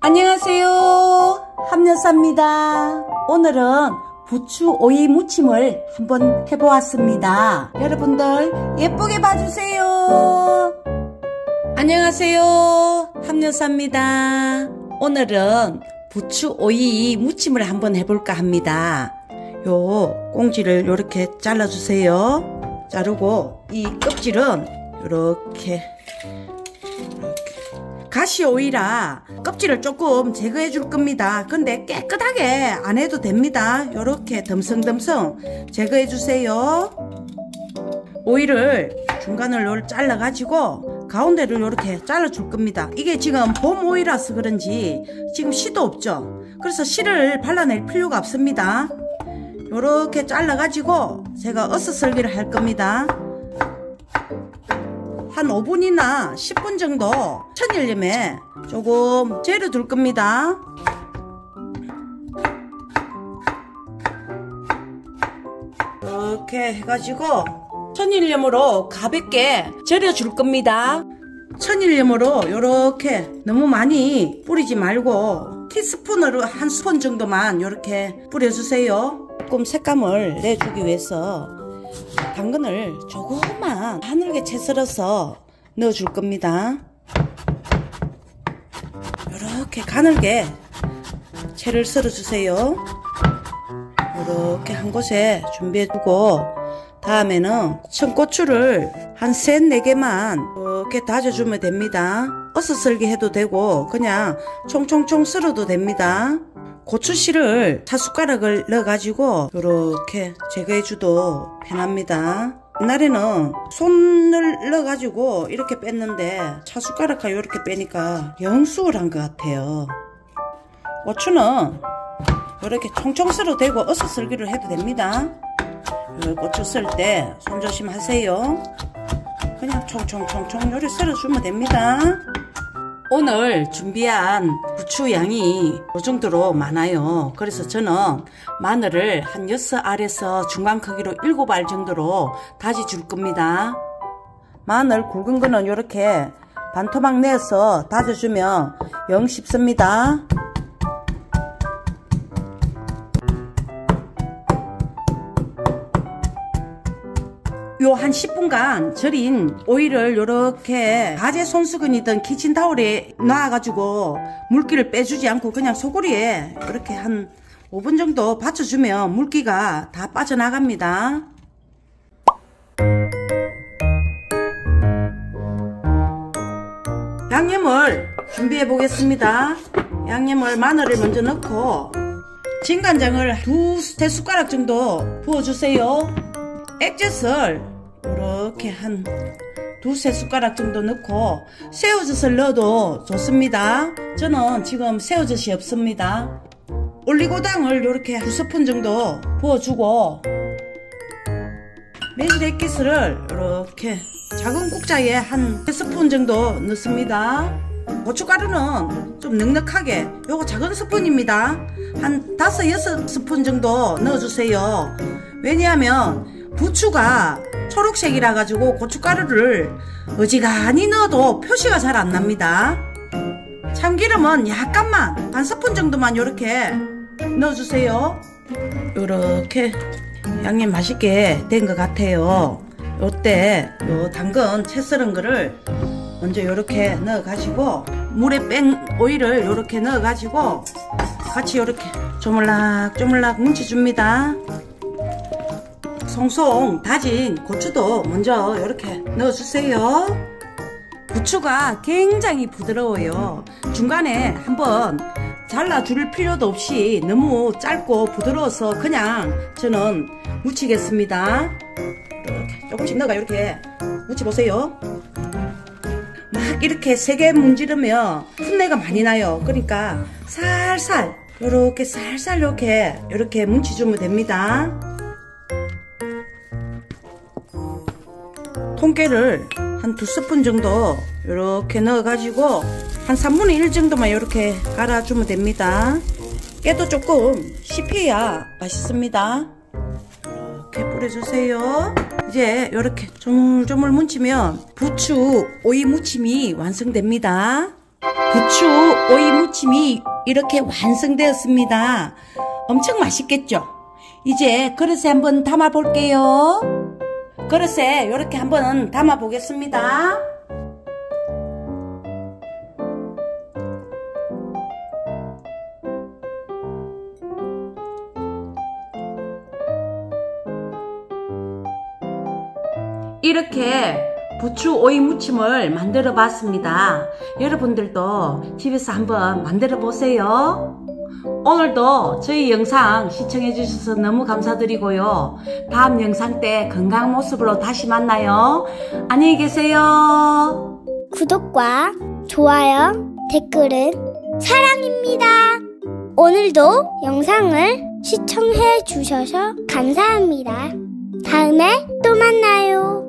안녕하세요, 함여사입니다. 오늘은 부추 오이 무침을 한번 해보았습니다. 여러분들 예쁘게 봐주세요. 안녕하세요, 함여사입니다. 오늘은 부추 오이 무침을 한번 해볼까 합니다. 요 꽁지를 요렇게 잘라주세요. 자르고 이 껍질은 요렇게 가시 오이라 껍질을 조금 제거해 줄 겁니다. 근데 깨끗하게 안 해도 됩니다. 요렇게 듬성듬성 제거해 주세요. 오이를 중간을 잘라 가지고 가운데를 요렇게 잘라 줄 겁니다. 이게 지금 봄 오이라서 그런지 지금 씨도 없죠. 그래서 씨를 발라낼 필요가 없습니다. 요렇게 잘라 가지고 제가 어슷썰기를 할 겁니다. 한 5분이나 10분 정도 천일염에 조금 재려 둘 겁니다. 이렇게 해가지고 천일염으로 가볍게 절여 줄 겁니다. 천일염으로 이렇게 너무 많이 뿌리지 말고 티스푼으로 한 스푼 정도만 이렇게 뿌려주세요. 조금 색감을 내주기 위해서 당근을 조금만 하늘게 채 썰어서 넣어줄 겁니다. 이렇게 가늘게 채를 썰어주세요. 이렇게 한 곳에 준비해두고 다음에는 청고추를 한 3-4개만 이렇게 다져주면 됩니다. 어슷썰기 해도 되고 그냥 총총총 썰어도 됩니다. 고추씨를 4숟가락을 넣어가지고 이렇게 제거해줘도 편합니다. 옛날에는 손을 넣어가지고 이렇게 뺐는데 4숟가락하고 이렇게 빼니까 영 수월한 것 같아요. 고추는 이렇게 총총 썰어도 되고 어슷썰기를 해도 됩니다. 고추 썰 때 손 조심하세요. 그냥 총총총총 요리 썰어주면 됩니다. 오늘 준비한 부추 양이 이 정도로 많아요. 그래서 저는 마늘을 한 6알에서 중간 크기로 7알 정도로 다져 줄 겁니다. 마늘 굵은 거는 이렇게 반토막 내서 다져주면 영 쉽습니다. 요 한 10분간 절인 오이를 요렇게 가재 손수건이든 키친타올에 놔가지고 물기를 빼주지 않고 그냥 소고리에 이렇게 한 5분 정도 받쳐주면 물기가 다 빠져나갑니다. 양념을 준비해 보겠습니다. 양념을 마늘을 먼저 넣고 진간장을 2-3숟가락 정도 부어주세요. 액젓을 이렇게 한 2-3숟가락 정도 넣고 새우젓을 넣어도 좋습니다. 저는 지금 새우젓이 없습니다. 올리고당을 이렇게 2스푼 정도 부어주고 매실 액기스를 이렇게 작은 국자에 한 3스푼 정도 넣습니다. 고춧가루는 좀 넉넉하게 요거 작은 스푼입니다. 한 5-6스푼 정도 넣어주세요. 왜냐하면 부추가 초록색이라 가지고 고춧가루를 어지간히 넣어도 표시가 잘 안 납니다. 참기름은 약간만 반 스푼 정도만 이렇게 넣어주세요. 이렇게 양념 맛있게 된 것 같아요. 요때 요 당근 채 썰은 거를 먼저 이렇게 넣어 가지고 물에 뺀 오이를 이렇게 넣어 가지고 같이 이렇게 조물락조물락 뭉쳐줍니다. 송송 다진 고추도 먼저 이렇게 넣어주세요. 부추가 굉장히 부드러워요. 중간에 한번 잘라줄 필요도 없이 너무 짧고 부드러워서 그냥 저는 묻히겠습니다. 이렇게 조금씩 넣어가 이렇게 묻혀보세요. 막 이렇게 세게 문지르면 풋내가 많이 나요. 그러니까 살살 이렇게 살살 이렇게 뭉쳐주면 됩니다. 통깨를 한 2스푼 정도 이렇게 넣어가지고 한 3분의 1 정도만 이렇게 갈아주면 됩니다. 깨도 조금 씹혀야 맛있습니다. 이렇게 뿌려주세요. 이제 이렇게 조물조물 뭉치면 부추 오이 무침이 완성됩니다. 부추 오이 무침이 이렇게 완성되었습니다. 엄청 맛있겠죠? 이제 그릇에 한번 담아 볼게요. 그릇에 이렇게 한번 담아 보겠습니다. 이렇게 부추 오이 무침을 만들어 봤습니다. 여러분들도 집에서 한번 만들어 보세요. 오늘도 저희 영상 시청해 주셔서 너무 감사드리고요. 다음 영상 때 건강한 모습으로 다시 만나요. 안녕히 계세요. 구독과 좋아요, 댓글은 사랑입니다. 오늘도 영상을 시청해 주셔서 감사합니다. 다음에 또 만나요.